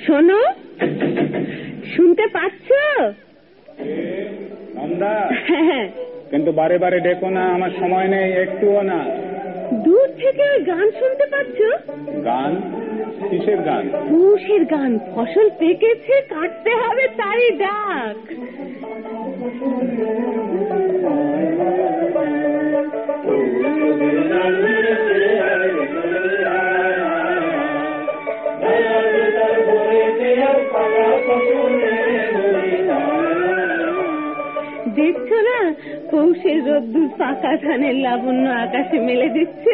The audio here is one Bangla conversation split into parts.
শোনো, শুনতে পাচ্ছ? নন্দা, কিন্তু বারে বারে ডেকো না, আমার সময় নেই, একটুও না। দূর থেকে গান শুনতে পাচ্ছ? গান? কিসের গান? পৌষের গান। ফসল পেকেছে, কাটতে হবে, তারই ডাক। দেখছো না, পৌষের রোদ্দুর পাকা ধানের লাবণ্য আকাশে মেলে দিচ্ছে।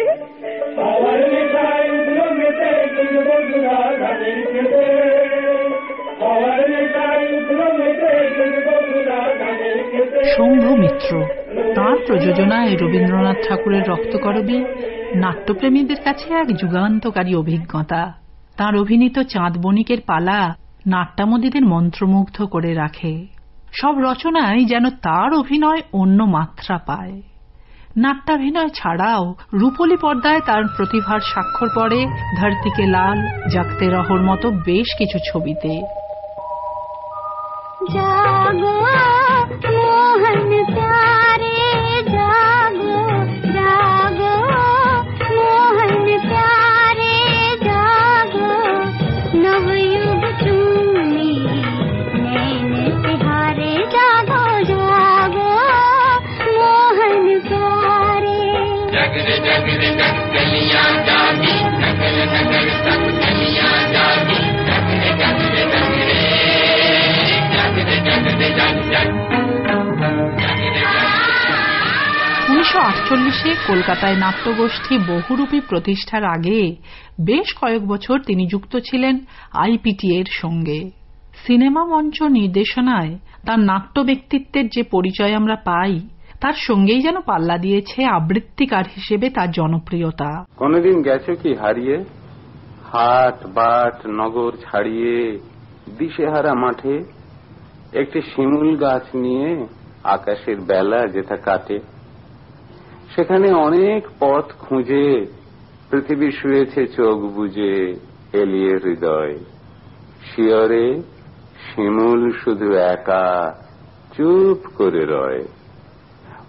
শম্ভু মিত্র তাঁর প্রযোজনায় রবীন্দ্রনাথ ঠাকুরের রক্তকরবী নাট্যপ্রেমীদের কাছে এক যুগান্তকারী অভিজ্ঞতা। তাঁর অভিনীত চাঁদ বণিকের পালা নাট্যামোদীদের মন্ত্রমুগ্ধ করে রাখে। সব রচনায় যেন তার অভিনয় অন্য মাত্রা পায়। নাট্যাভিনয় ছাড়াও রূপলী পর্দায় তার প্রতিভার স্বাক্ষর পড়ে ধরতি কে লাল, জাগতে রহর মতো বেশ কিছু ছবিতে। জাগো মোহন প্যারে, জাগো জাগো মোহন প্যারে, জাগো নবयुग चूमी नैन तिहारे, जागो जागो मोहन प्यारे। जगरे जगरे जग गलियां जागी, नगर नगर सब गलियां जागी, जगरे जगरे जगरे 1948 কলকাতায় নাট্যগোষ্ঠী বহুরূপী প্রতিষ্ঠার আগে বেশ কয়েক বছর তিনি যুক্ত ছিলেন আইপিটিএ এর সঙ্গে। সিনেমা মঞ্চ নির্দেশনায় তার নাট্য ব্যক্তিত্বের যে পরিচয় আমরা পাই, তার সঙ্গেই যেন পাল্লা দিয়েছে আবৃত্তিকার হিসেবে তার জনপ্রিয়তা। কোনদিন গেছো কি হারিয়ে, হাট বাট নগর ছাড়িয়ে, দিশেহারা মাঠে একটি শিমুল গাছ নিয়ে আকাশের বেলা যেটা কাটে, সেখানে অনেক পথ খুঁজে পৃথিবী শুয়েছে চোখ বুজে, এলিয়ে হৃদয় শিয়রে শিমুল শুধু একা চুপ করে রয়।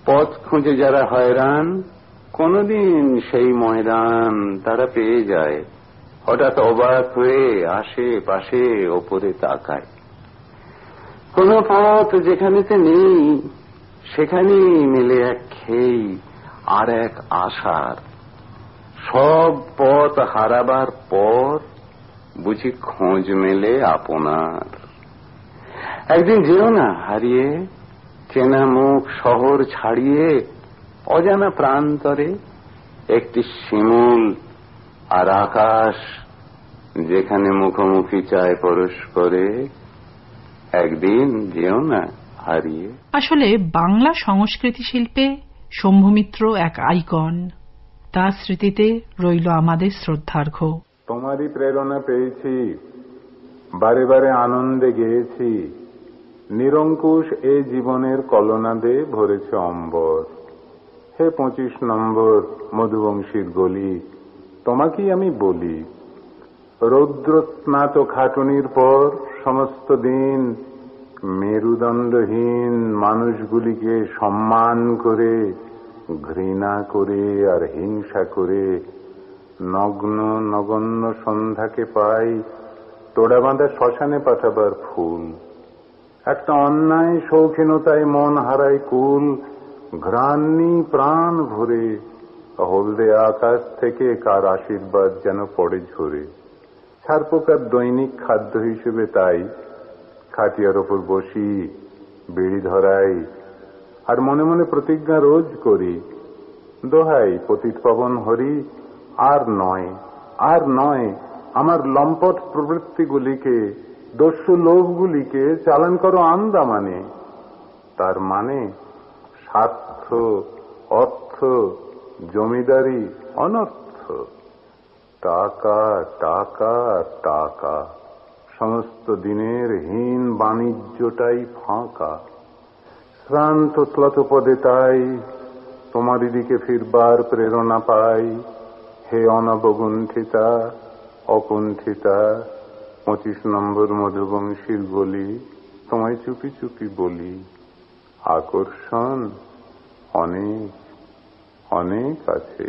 পথ খুঁজে যারা হয়রান, কোনদিন সেই ময়দান তারা পেয়ে যায়, হঠাৎ অবাক হয়ে আসে পাশে ওপরে তাকায়। কোন পথ যেখানেতে নেই, সেখানেই মিলে এক খেই আর এক আশার। সব পথ হারাবার পর বুঝি খোঁজ মেলে আপনার। একদিন যেও না হারিয়ে, চেনা মুখ শহর ছাড়িয়ে, অজানা প্রান্তরে একটি শিমুল আর আকাশ যেখানে মুখোমুখি চায় পরস্পরে, একদিন যেও না হারিয়ে। আসলে বাংলা সংস্কৃতি শিল্পে শম্ভু মিত্র এক আইকন। তার স্মৃতিতে রইল আমাদের শ্রদ্ধার্ঘ্য। তোমারই প্রেরণা পেয়েছি, বারে বারে আনন্দে গেয়েছি, নিরঙ্কুশ এ জীবনের কলনাদে ভরেছে অম্বর। হে 25 নম্বর মধুবংশীর গলি, তোমাকেই আমি বলি, রৌদ্রস্নাত খাটুনির পর সমস্ত দিন মেরুদণ্ডহীন মানুষগুলিকে সম্মান করে, ঘৃণা করে আর হিংসা করে নগ্ন নগণ্য সন্ধ্যাকে পাই তোড়া বাঁধা শ্মশানে পাঠাবার ফুল। একটা অন্যায় শৌখিনতায় মন হারায় কুল, ঘ্রাণী প্রাণ ভরে হলদে আকাশ থেকে কার আশীর্বাদ যেন পড়ে ঝরে। ছারপোকার দৈনিক খাদ্য হিসেবে তাই খাটিয়ার ওপর বসি, বিড়ি ধরাই, আর মনে মনে প্রতিজ্ঞা রোজ করি, দোহাই পতিত পাবন হরি, আর নয় আর নয়, আমার লম্পট প্রবৃত্তিগুলিকে, দস্যু লোভগুলিকে চালান করো আন্দামানে। তার মানে স্বার্থ, অর্থ, জমিদারি, অনর্থ, টাকা টাকা টাকা, সমস্ত দিনের হীন বাণিজ্যটাই ফাঁকা। শ্রান্ত ক্লতপদে তাই তোমারই দিকে ফিরবার প্রেরণা পাই। হে অনবগুণ্ঠিতা, অকুণ্ঠিতা, 25 নম্বর মধুবংশীর গলি, তোমায় চুপি চুপি বলি, আকর্ষণ অনেক অনেক আছে।